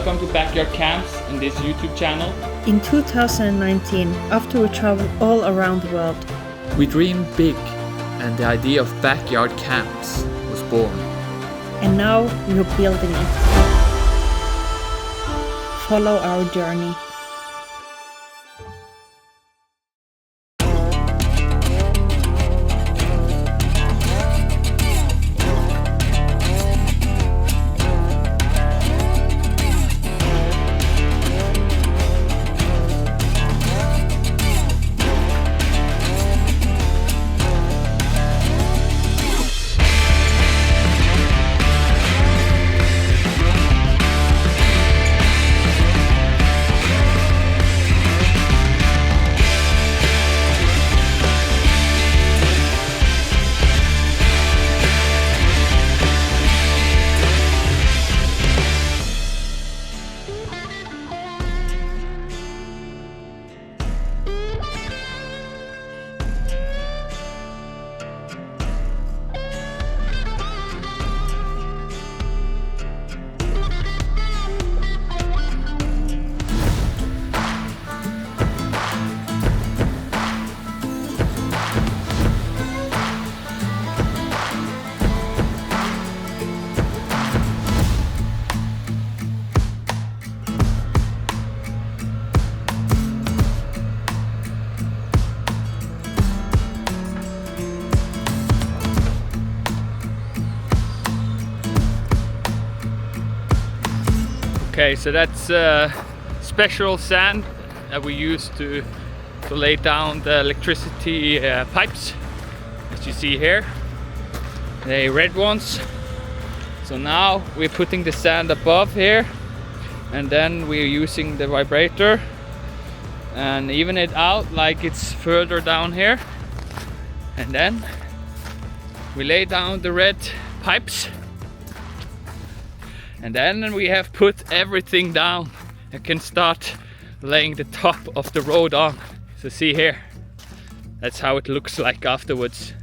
welcome to Backyard Camps and this YouTube channel. In 2019, after we traveled all around the world, we dreamed big and the idea of backyard camps was born. And now we're building it. Follow our journey. Okay, so that's special sand that we use to lay down the electricity pipes, as you see here, the red ones. So now we're putting the sand above here, and then we're using the vibrator and even it out like it's further down here, and then we lay down the red pipes. And then we have put everything down and can start laying the top of the road on. So see here, that's how it looks like afterwards.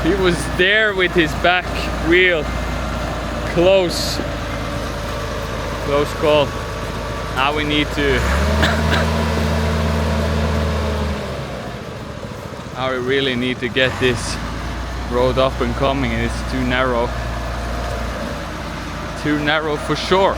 He was there with his back real close call. Now we need to now we really need to get this road up and coming, and it's too narrow for sure.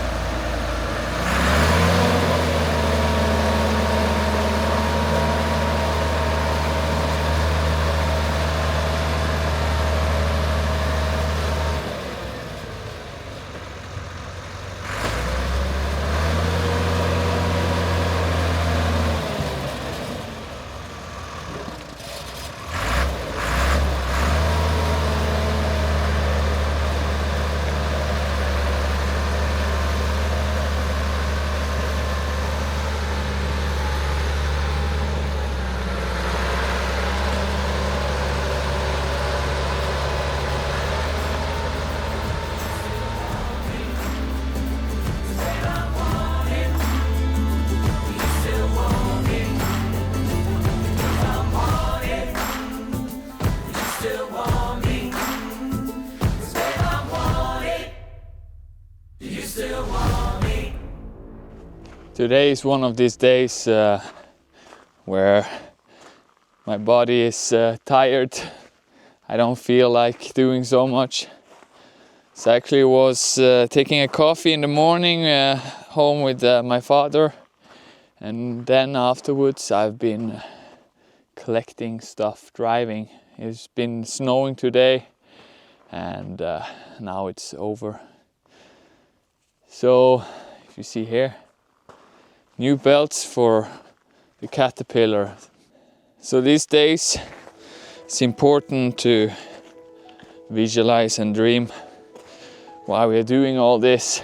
Today is one of these days where my body is tired. I don't feel like doing so much. So I actually was taking a coffee in the morning home with my father, and then afterwards I've been collecting stuff, driving. It's been snowing today, and now it's over. So if you see here, new belts for the Caterpillar. So these days it's important to visualize and dream while we're doing all this,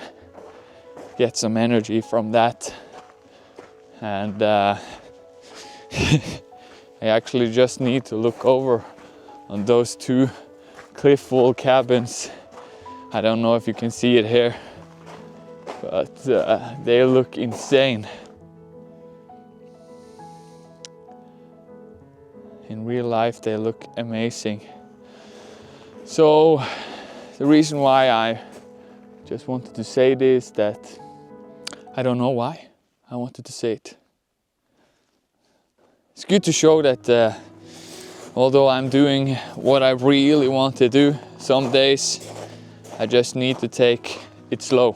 get some energy from that. And I actually just need to look over on those two cliff wall cabins. I don't know if you can see it here, but they look insane. In real life they look amazing. So the reason why I just wanted to say this, that I don't know why I wanted to say it. It's good to show that although I'm doing what I really want to do, some days I just need to take it slow.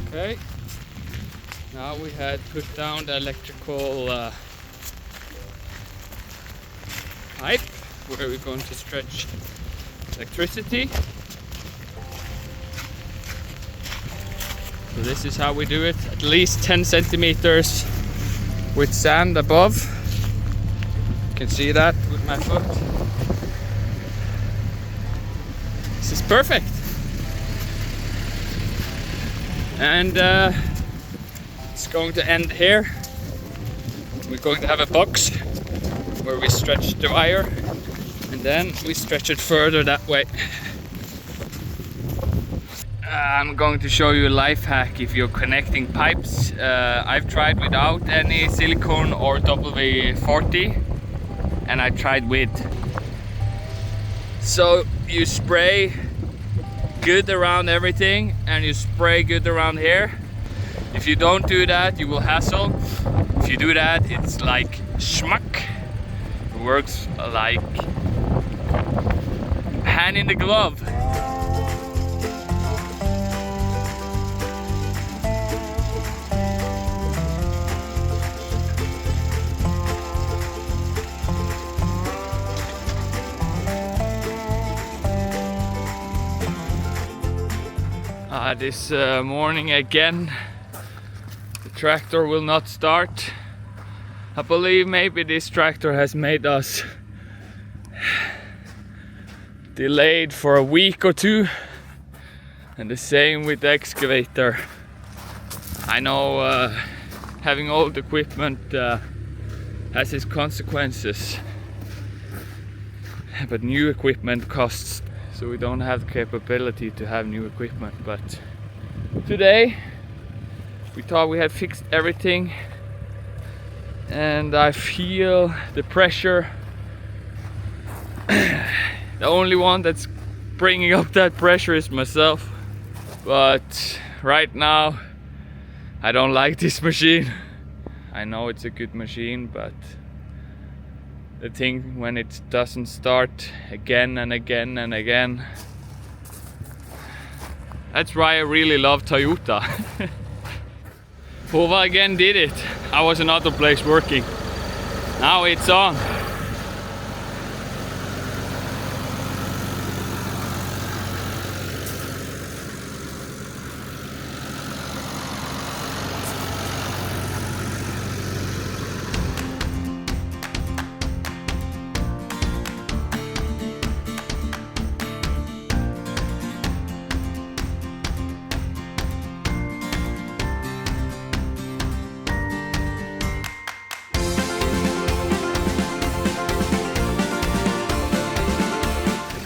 Okay, now we had put down the electrical pipe where we're going to stretch electricity. So this is how we do it, at least 10 centimeters with sand above. You can see that with my foot. This is perfect. And it's going to end here. We're going to have a box where we stretch the wire, and then we stretch it further that way. I'm going to show you a life hack if you're connecting pipes. I've tried without any silicone or W40, and I tried with. So you spray good around everything, and you spray good around here. If you don't do that, you will hassle. If you do that, it's like schmuck. It works like hand in the glove. This morning again, the tractor will not start. I believe maybe this tractor has made us delayed for a week or two, and the same with the excavator. I know having old equipment has its consequences, but new equipment costs. So we don't have the capability to have new equipment, but today we thought we had fixed everything, and I feel the pressure. The only one that's bringing up that pressure is myself, but right now I don't like this machine. I know it's a good machine, but the thing when it doesn't start again and again and again. That's why I really love Toyota. Hova again did it. I was another place working. Now it's on.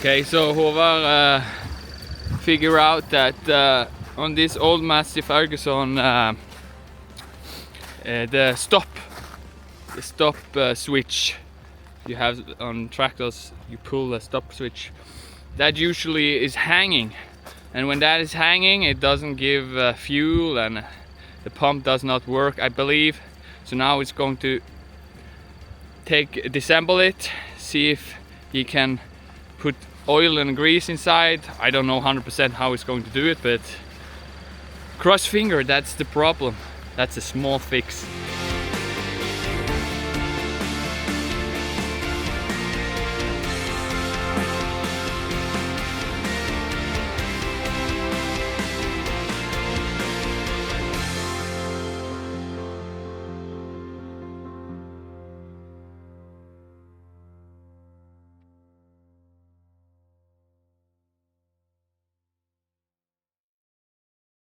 Okay, so Håvard figure out that on this old Massey Ferguson the stop switch you have on tractors, you pull the stop switch, that usually is hanging, and when that is hanging it doesn't give fuel and the pump does not work, I believe. So now it's going to disassemble it, see if he can put oil and grease inside. I don't know 100% how it's going to do it, but cross finger, that's the problem. That's a small fix.